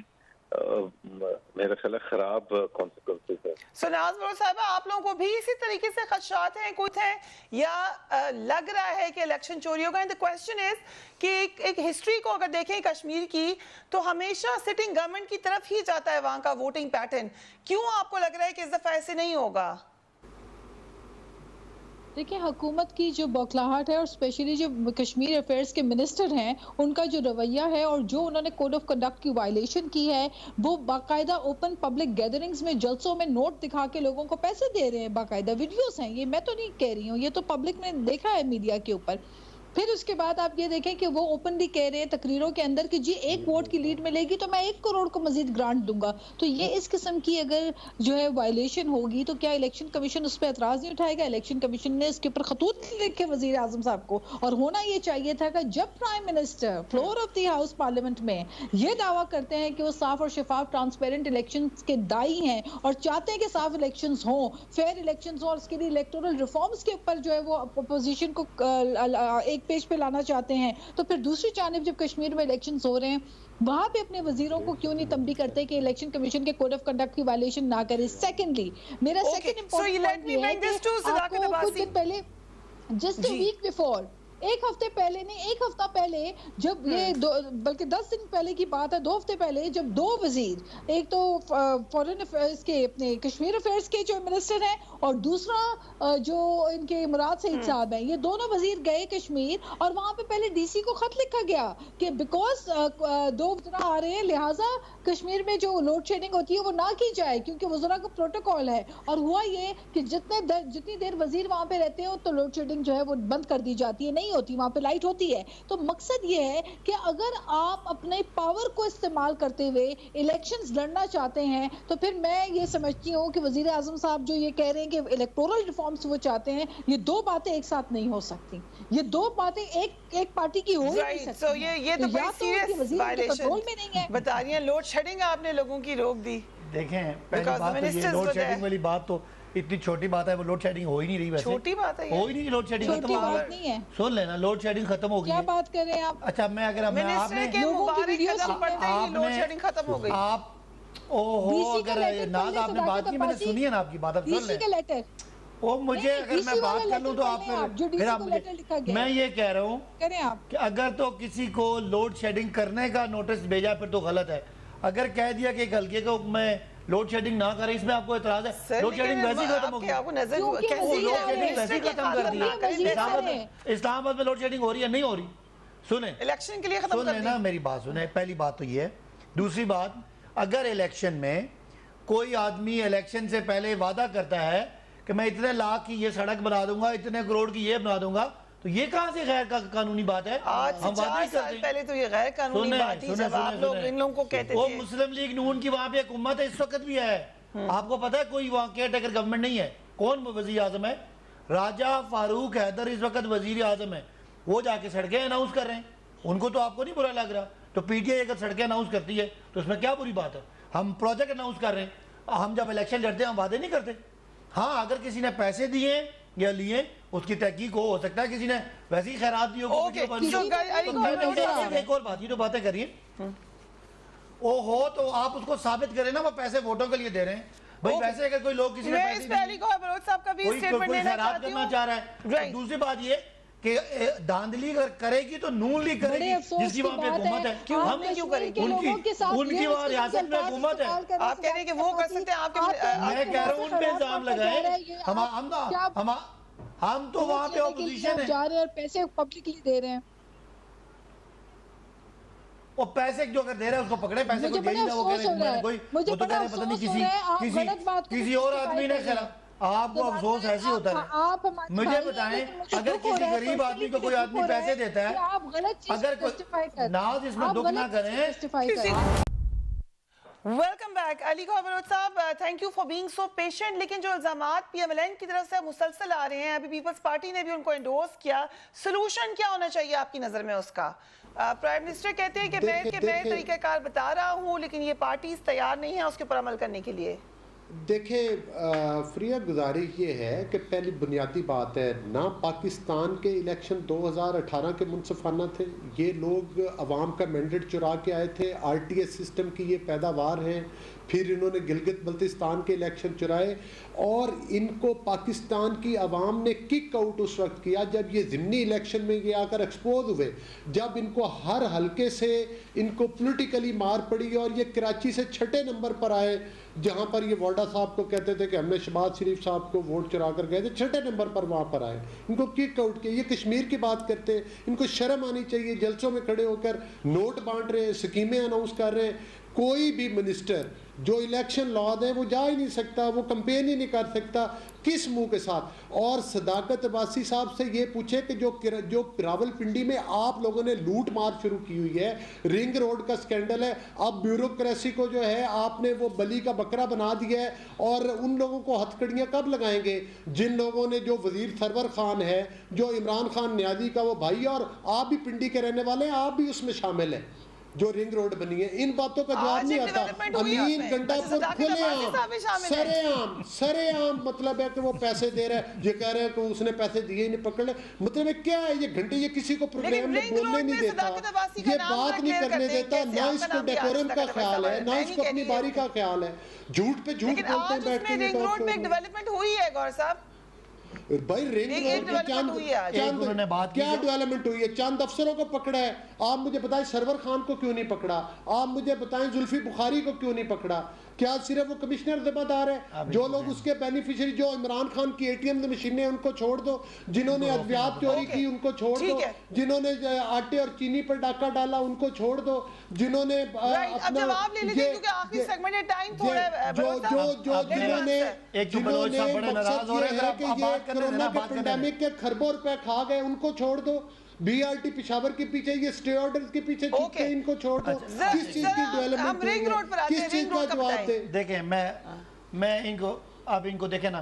G: میرا خیال ہے خراب کانسیکوینسز ہے.
F: ناز بلوچ صاحبہ، آپ لوگوں کو بھی اسی طریقے سے خدشات ہیں کچھ ہیں، یا لگ رہا ہے کہ الیکشن چوری ہوگا؟ the question is کہ ایک ہسٹری کو اگر دیکھیں کشمیر کی، تو ہمیشہ سٹنگ گورنمنٹ کی طرف ہی جاتا ہے وہاں کا ووٹنگ پیٹرن. کیوں آپ کو لگ رہا ہے کہ اس دفعہ ایسے نہیں ہوگا؟
H: دیکھیں، حکومت کی جو بوکھلاہٹ ہے، اور اسپیشلی جو کشمیر افیئرز کے منسٹر ہیں، ان کا جو رویہ ہے اور جو انہوں نے کوڈ آف کنڈکٹ کی وائلیشن کی ہے، وہ باقاعدہ اوپن پبلک گیدرنگز میں جلسوں میں نوٹ دکھا کے لوگوں کو پیسے دے رہے ہیں. باقاعدہ ویڈیوز ہیں، یہ میں تو نہیں کہہ رہی ہوں، یہ تو پبلک نے دیکھا ہے میڈیا کے اوپر. پھر اس کے بعد آپ یہ دیکھیں کہ وہ اوپنلی کہہ رہے ہیں تقریروں کے اندر کہ جی 1 ووٹ کی لیڈ ملے گی تو میں 1 کروڑ کو مزید گرانٹ دوں گا. تو یہ اس قسم کی اگر جو ہے وائلیشن ہوگی تو کیا الیکشن کمیشن اس پہ اعتراض نہیں اٹھائے گا؟ الیکشن کمیشن نے اس کے اوپر خطوط لکھے وزیر اعظم صاحب کو، اور ہونا یہ چاہیے تھا کہ جب prime minister floor of the house parliament میں یہ دعویٰ کرتے ہیں کہ وہ صاف اور شفاف ٹرانسپیرنٹ الیکشنز کے دائی ہیں اور چاہتے ہیں کہ صاف الیکشنز ہوں، فیئر الیکشنز ہوں، اور اس کے لیے الیکٹورل ریفارمز کے اوپر جو ہے وہ اپوزیشن کو ایک پیج پہ لانا چاہتے ہیں، تو پھر دوسری جانب جب کشمیر میں الیکشنز ہو رہے ہیں وہاں پہ اپنے وزیروں کو کیوں نہیں تنبیہ کرتے کہ الیکشن کمیشن کے کوڈ آف کنڈکٹ کی وائلیشن نہ کرے؟ سیکنڈلی میرا سیکنڈ امپورٹنٹ پوائنٹ یہ ہے کہ آپ کو کچھ دن پہلے جسٹ اے ویک بیفور ایک ہفتے پہلے نہیں، ایک ہفتہ پہلے جب یہ بلکہ 10 دن پہلے کی بات ہے، 2 ہفتے پہلے جب 2 وزیر، ایک تو فورن افیئرز کے اپنے کشمیر افیئرز کے جو منسٹر ہیں اور دوسرا جو ان کے مراد سعید صاحب ہیں، یہ دونوں وزیر گئے کشمیر اور وہاں پہ پہلے ڈی سی کو خط لکھا گیا کہ بیکاز 2 وزراء آ رہے ہیں لہٰذا کشمیر میں جو لوڈ شیڈنگ ہوتی ہے وہ نہ کی جائے کیونکہ وزراء کا پروٹوکول ہے. اور ہوا یہ کہ جتنی دیر وزیر وہاں پہ رہتے ہو تو لوڈ شیڈنگ جو ہے وہ بند کر دی جاتی ہے، نہیں ہوتی، وہاں پہ لائٹ ہوتی ہے. تو مقصد یہ ہے کہ اگر آپ اپنے پاور کو استعمال کرتے ہوئے الیکشنز لڑنا چاہتے ہیں تو پھر میں یہ سمجھتی ہوں کہ وزیر اعظم صاحب جو یہ کہہ رہے ہیں کہ الیکٹورل ریفارمز وہ چاہتے ہیں، یہ 2 باتیں ایک ساتھ نہیں ہو سکتی. یہ 2 باتیں ایک پارٹی کی ہو ہی نہیں سکتی.
F: سو یہ تو بڑی سیریس وائلیشن بتا رہی ہیں. لوڈ شیڈنگ آپ نے لوگوں کی روک دی.
I: دیکھیں پہلی بات تو یہ لوڈ شیڈنگ والی بات تو اتنی چھوٹی بات ہے، وہ لوڈ شیڈنگ ہو ہی نہیں رہی. ویسے
F: چھوٹی بات ہے،
I: ہو ہی نہیں، لوڈ شیڈنگ ختم ہو گئی. سن لینا لوڈ شیڈنگ ختم ہو گئی.
H: کیا بات کر رہے ہیں آپ؟
I: اچھا میں اگر
F: منسٹر کے مبارک قدم پڑتے ہی لوڈ شیڈنگ ختم ہو گئی.
I: آپ اگر ناز آپ نے بات کی، میں نے سنی ہے نا آپ کی بات، اب سن لیں. وہ مجھے اگر میں بات کر لوں تو آپ پھر آپ مجھے، میں یہ کہہ رہا ہوں کہ اگر تو کسی کو لوڈ شیڈنگ کرنے کا نوٹس بھیجا پھر تو غلط ہے. اگر کہہ دیا کہ ایک حلقے کو میں لوڈ شیڈنگ نہ کرے، اس میں آپ کو اعتراض ہے؟ لوڈ شیڈنگ ویسے ہی ختم ہو گئی. لوڈ شیڈنگ ویسے ہی ختم کر دی. اسلام آباد میں لوڈ شیڈنگ ہو رہی ہے نہیں ہو رہی؟ سنیں
F: الیکشن کے لیے ختم کر دی.
I: نا میری بات سنیں. پہلی بات تو یہ ہے. دوسری بات، اگر الیکشن میں کوئی آدمی الیکشن سے پہلے وعدہ کرتا ہے کہ میں اتنے لاکھ کی یہ سڑک بنا دوں گا، اتنے کروڑ کی یہ بنا دوں گا، تو یہ کہاں سے غیر قانونی بات ہے؟
F: آج سے 4 سال پہلے تو یہ غیر قانونی بات تھی جب آپ لوگ ان لوگوں کو کہتے تھے.
I: وہ مسلم لیگ نون کی وہاں پہ حکومت ہے، اس وقت بھی ہے. آپ کو پتا ہے کوئی وہاں کیئر ٹیکر گورنمنٹ نہیں ہے. کون وزیر اعظم ہے؟ راجہ فاروق حیدر اس وقت وزیر اعظم ہے. وہ جا کے سڑکیں اناؤنس کر رہے ہیں. ان کو تو آپ کو نہیں برا لگ رہا. تو پی ٹی آئی اگر سڑکیں اناؤنس کرتی ہے تو اس میں کیا بری بات ہے؟ ہم پروجیکٹ اناؤنس کر رہے ہیں. ہم جب الیکشن لڑتے ہیں ہم وعدے نہیں کرتے. ہاں اگر کسی نے پیسے دیے یا لیے اس کی تحقیق ہو سکتا ہے کسی نے ویسے ہی خیرات دی ہو. ایک اور بات، یہ جو باتیں کریے وہ ہو تو آپ اس کو ثابت کریں نا وہ پیسے ووٹوں کے لیے دے رہے ہیں. بھائی ویسے اگر کوئی لوگ کسی نے کوئی خیرات کرنا چاہ رہا ہے. دوسری بات یہ کہ داندلی اگر کرے گی تو نون لیگ کرے گی جس کی وہاں پہ حکومت ہے. ہم کیوں کریں گے؟ ان کی وہاں ریاست میں حکومت ہے.
F: آپ کہہ رہے ہیں کہ وہ کر سکتے ہیں،
I: میں کہہ رہا ہوں ان پہ الزام لگائیں. ہم تو وہاں پہ اپوزیشن ہے.
H: جا رہے ہیں اور پیسے پبلکلی دے رہے ہیں.
I: وہ پیسے جو اگر دے رہے ہیں اس کو پکڑے، پیسے کو دے دینا. وہ کہہ رہے ہیں کوئی، وہ تو کہہ رہے ہیں پتہ نہیں کسی اور آدمی نے خیرا. آپ کو افسوس ایسی ہوتا ہے. مجھے بتائیں اگر کسی غریب آدمی کو کوئی آدمی پیسے دیتا ہے، اگر کوئی ناز اس میں دکھ نہ کریں.
F: ویلکم بیک علی گوہر بلوچ صاحب، thank you for being so patient. لیکن جو الزامات پی ایم ایل این کی طرف سے مسلسل آ رہے ہیں، ابھی پیپلز پارٹی نے بھی ان کو انڈورس کیا، سلوشن کیا ہونا چاہیے آپ کی نظر میں اس کا؟ پرائم منسٹر کہتے ہیں کہ میں طریقہ کار بتا رہا ہوں لیکن یہ پارٹیز تیار نہیں ہیں اس کے اوپر عمل کرنے کے لیے.
J: دیکھیں فریہ گزارش یہ ہے کہ پہلی بنیادی بات ہے، نہ پاکستان کے الیکشن 2018 کے منصفانہ تھے. یہ لوگ عوام کا مینڈیٹ چرا کے آئے تھے. آر ٹی ایس سسٹم کی یہ پیداوار ہیں. پھر انہوں نے گلگت بلتستان کے الیکشن چرائے اور ان کو پاکستان کی عوام نے کک آؤٹ اس وقت کیا جب یہ ضمنی الیکشن میں یہ آ کر ایکسپوز ہوئے، جب ان کو ہر حلقے سے ان کو پولیٹیکلی مار پڑی اور یہ کراچی سے 6 نمبر پر آئے، جہاں پر یہ وارڈا صاحب کو کہتے تھے کہ ہم نے شہباز شریف صاحب کو ووٹ چرا کر گئے تھے، 6 نمبر پر وہاں پر آئے. ان کو کک آؤٹ کیا. یہ کشمیر کی بات کرتے، ان کو شرم آنی چاہیے. جلسوں میں کھڑے ہو کر نوٹ بانٹ رہے ہیں، اسکیمیں اناؤنس کر رہے ہیں. کوئی بھی منسٹر جو الیکشن لاء ہے وہ جا ہی نہیں سکتا، وہ کمپین ہی نہیں کر سکتا. کس منہ کے ساتھ؟ اور صداقت عباسی صاحب سے یہ پوچھے کہ جو راول پنڈی میں آپ لوگوں نے لوٹ مار شروع کی ہوئی ہے، رنگ روڈ کا سکینڈل ہے، اب بیوروکریسی کو جو ہے آپ نے وہ بلی کا بکرا بنا دیا ہے. اور ان لوگوں کو ہتھ کڑیاں کب لگائیں گے جن لوگوں نے، جو وزیر سرور خان ہے، جو عمران خان نیازی کا وہ بھائی، اور آپ بھی پنڈی کے رہنے والے ہیں، آپ بھی اس میں شامل ہیں، جو رنگ روڈ بنی ہے. ان باتوں کا جواب نہیں آتا. امین گنڈا پور کھلے عام سرے عام مطلب ہے کہ وہ پیسے دے رہا ہے. یہ کہہ رہے ہیں کہ اس نے پیسے دیے ہی نہیں، پکڑ لے. مطلب ہے کیا ہے یہ گھنٹے؟ یہ کسی کو پروگرام میں بولنے نہیں دیتا، یہ بات نہیں کرنے دیتا. نہ اس کو ڈیکورم کا خیال ہے، نہ اس کو اپنی باری کا خیال ہے. جھوٹ پہ جھوٹ بولتے ہیں بیٹھ کے.
F: رنگ روڈ میں ڈیولپمنٹ ہوئی ہے گور صاحب؟
J: بھائی رنگ روڈ کی کیا ڈیولپمنٹ ہوئی ہے؟ چند افسروں کو پکڑا ہے. آپ مجھے بتائیں سرور خان کو کیوں نہیں پکڑا؟ آپ مجھے بتائیں زلفی بخاری کو کیوں نہیں پکڑا؟ کیا صرف وہ کمشنر ذمہ دار ہے؟ جو لوگ اس کے بینیفیشری، جو عمران خان کی اے ٹی ایم مشینیں ان کو چھوڑ دو، جنہوں نے ادویات چوری کی ان کو چھوڑ دو، جنہوں نے آٹے اور چینی پر ڈاکہ ڈالا ان کو چھوڑ دو، جنہوں نے پینڈیمک کے خربوں روپے کھا گئے ان کو چھوڑ دو. بی آر ٹی پشاور کے پیچھے یہ سٹے آرڈر کے پیچھے چھپتے ان کو چھوڑ دو. کس چیز کی ڈیولپمنٹ ہوئی ہے؟ کس چیز کا جواب دے؟
I: دیکھیں میں ان کو آپ ان کو دیکھیں نا